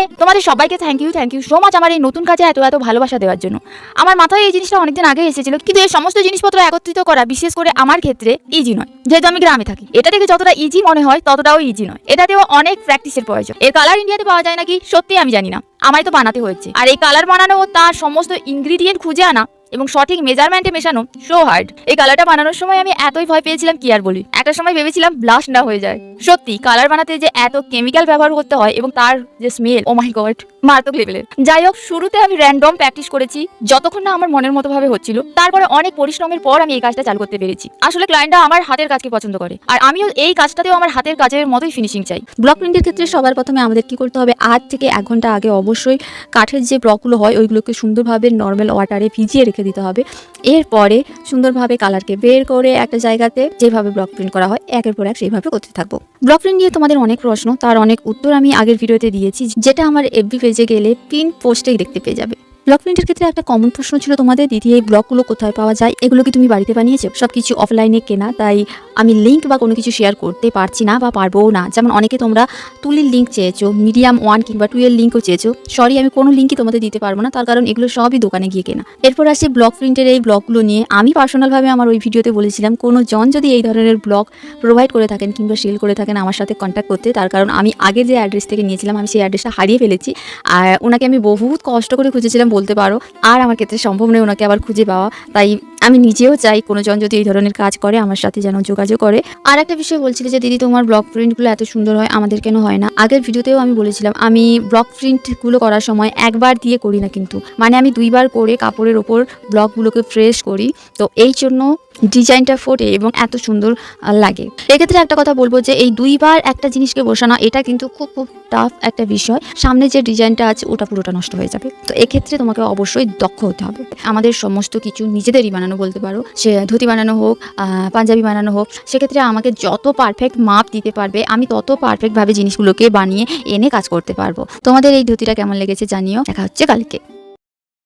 High, তোমাদের সবাইকে thank you so much আমার এই নতুন কাজে এত এত ভালোবাসা দেওয়ার জন্য। আমার মাথায় এই জিনিসটা অনেকদিন আগে এসেছিল, কিন্তু এই সমস্ত জিনিসপত্র একত্রিত করা বিশেষ করে আমার ক্ষেত্রে ইজি নয়, যেহেতু আমি গ্রামে থাকি। এটা থেকে যতটা ইজি মনে হয় ততটাও ইজি নয়, এটাতেও অনেক প্র্যাকটিসের প্রয়োজন। এর কালার ইন্ডিয়াতে পাওয়া যায় নাকি সত্যি আমি জানি না, আমায় তো বানাতে হয়েছে। আর এই কালার বানানো ও তার সমস্ত ইনগ্রিডিয়েন্ট খুঁজে আনা এবং সঠিক মেজারমেন্টে মেশানো সো হার্ড। এই কালারটা বানানোর সময় আমি এতই ভয় পেয়েছিলাম কি আর বলি। একটা সময় ভেবেছিলাম ব্লাস্ট না হয়ে যায়। সত্যি কালার বানাতে যে এত কেমিক্যাল ব্যবহার করতে হয় এবং তার যে স্মেল, ও মাই গড, মারাত্মক লেভেলের। যাই হোক, শুরুতে আমি র্যান্ডম প্র্যাকটিস করেছি যতক্ষণ না আমার মনের মতো ভাবে হচ্ছিল। তারপরে অনেক পরিশ্রমের পর আমি এই কাজটা চালু করতে পেরেছি। আসলে ক্লায়েন্টরা আমার হাতের কাজকে পছন্দ করে, আর আমিও এই কাজটাতেও আমার হাতের কাজের মতোই ফিনিশিং চাই। ব্লক প্রিন্টের ক্ষেত্রে সবার প্রথমে আমাদের কি করতে হবে, আধ থেকে 1 ঘন্টা আগে অবশ্যই কাঠের যে ব্লকগুলো হয় ওইগুলোকে সুন্দরভাবে নর্মাল ওয়াটারে ভিজিয়ে রেখে দিতে হবে। এরপরে সুন্দরভাবে কালারকে বের করে একটা জায়গাতে যেভাবে ব্লক প্রিন্ট করা হয় একের পর এক সেইভাবে করতে থাকবো। ব্লক প্রিন্ট নিয়ে তোমাদের অনেক প্রশ্ন, তার অনেক উত্তর আমি আগের ভিডিওতে দিয়েছি, যেটা আমার এফবি পেজে গেলে পিন পোস্টেই দেখতে পেয়ে যাবে। ব্লক প্রিন্টের ক্ষেত্রে একটা কমন প্রশ্ন ছিল তোমাদের, দিদি এই ব্লকগুলো কোথায় পাওয়া যায়, এগুলো কি তুমি বাড়িতে বানিয়েছো? সবকিছু অফলাইনে কেনা, তাই আমি লিঙ্ক বা কোনো কিছু শেয়ার করতে পারছি না বা পারবো না। যেমন অনেকে তোমরা তুলির লিঙ্ক চেয়েছো, মিডিয়াম 1 কিংবা 2 এর লিঙ্কও চেয়েছো। সরি, আমি কোনো লিঙ্কই তোমাদের দিতে পারবো না, তার কারণ এগুলো সবই দোকানে গিয়ে কেনা। এরপর আসছে ব্লক প্রিন্টের এই ব্লকগুলো নিয়ে আমি পার্সোনালভাবে আমার ওই ভিডিওতে বলেছিলাম কোনো জন যদি এই ধরনের ব্লক প্রোভাইড করে থাকেন কিংবা সেল করে থাকেন আমার সাথে কন্ট্যাক্ট করতে। তার কারণ আমি আগের যে অ্যাড্রেস থেকে নিয়েছিলাম আমি সেই অ্যাড্রেসটা হারিয়ে ফেলেছি, আর ওনাকে আমি বহুত কষ্ট করে খুঁজেছিলাম বলতে পারো, আর আমার ক্ষেত্রে সম্ভব নয় ওনাকে আবার খুঁজে পাওয়া। তাই আমি নিজেও চাই কোনো জন যদি এই ধরনের কাজ করে আমার সাথে যেন যোগাযোগ করে। আর একটা বিষয় বলছিল যে দিদি তোমার ব্লক প্রিন্টগুলো এত সুন্দর হয়, আমাদের কেন হয় না? আগের ভিডিওতেও আমি বলেছিলাম আমি ব্লক প্রিন্টগুলো করার সময় একবার দিয়ে করি না, কিন্তু মানে আমি 2 বার করে কাপড়ের ওপর ব্লকগুলোকে প্রেস করি, তো এই জন্য ডিজাইনটা ফোটে এবং এত সুন্দর লাগে। এক্ষেত্রে একটা কথা বলবো যে এই 2 বার একটা জিনিসকে বসানো এটা কিন্তু খুব টাফ একটা বিষয়। সামনে যে ডিজাইনটা আছে ওটা পুরোটা নষ্ট হয়ে যাবে, তো এক্ষেত্রে তোমাকে অবশ্যই দক্ষ হতে হবে। আমাদের সমস্ত কিছু নিজেদেরই বানানো বলতে পারো, সে ধুতি বানানো হোক, পাঞ্জাবি বানানো হোক, সেক্ষেত্রে আমাকে যত পারফেক্ট মাপ দিতে পারবে আমি তত পারফেক্টভাবে জিনিসগুলোকে বানিয়ে এনে কাজ করতে পারবো। তোমাদের এই ধুতিটা কেমন লেগেছে জানিও। দেখা হচ্ছে কালকে।